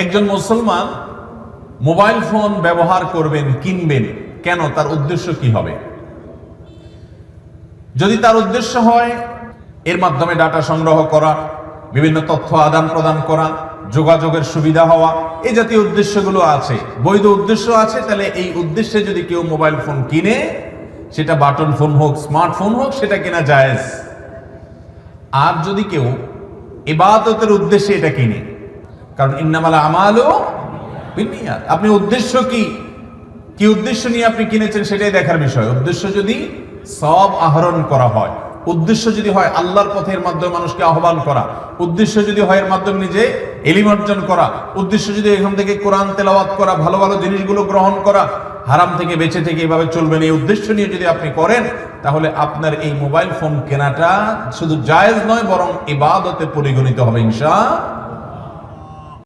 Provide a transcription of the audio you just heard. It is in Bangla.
একজন মুসলমান মোবাইল ফোন ব্যবহার করবেন, কিনবেন, কেন? তার উদ্দেশ্য কি হবে? যদি তার উদ্দেশ্য হয় এর মাধ্যমে ডাটা সংগ্রহ করা, বিভিন্ন তথ্য আদান প্রদান করা, যোগাযোগের সুবিধা হওয়া, এই জাতীয় উদ্দেশ্যগুলো আছে, বৈধ উদ্দেশ্য আছে, তাহলে এই উদ্দেশ্যে যদি কেউ মোবাইল ফোন কিনে, সেটা বাটন ফোন হোক, স্মার্টফোন হোক, সেটা কেনা জায়েজ। আর যদি কেউ ইবাদতের উদ্দেশ্যে এটা কিনে, কারণ ইন্নামাল আমালু বিন্নিয়াত, আপনি উদ্দেশ্য কি উদ্দেশ্য নিয়ে আপনি কিনেছেন সেটাই দেখার বিষয়। উদ্দেশ্য যদি সওয়াব আহরণ করা হয়, উদ্দেশ্য যদি হয় আল্লাহর পথের মাধ্যমে মানুষকে আহ্বান করা, উদ্দেশ্য যদি হয় এর মাধ্যমে নিজে ইলম অর্জন করা, উদ্দেশ্য যদি এখান থেকে কোরআন তেলাওয়াত করা, ভালো ভালো জিনিসগুলো গ্রহণ করা, হারাম থেকে বেঁচে থেকে এভাবে চলবেন, এই উদ্দেশ্য নিয়ে যদি আপনি করেন, তাহলে আপনার এই মোবাইল ফোন কেনাটা শুধু জায়েজ নয়, বরং ইবাদতে পরিগণিত হবে ইনশাআল্লাহ।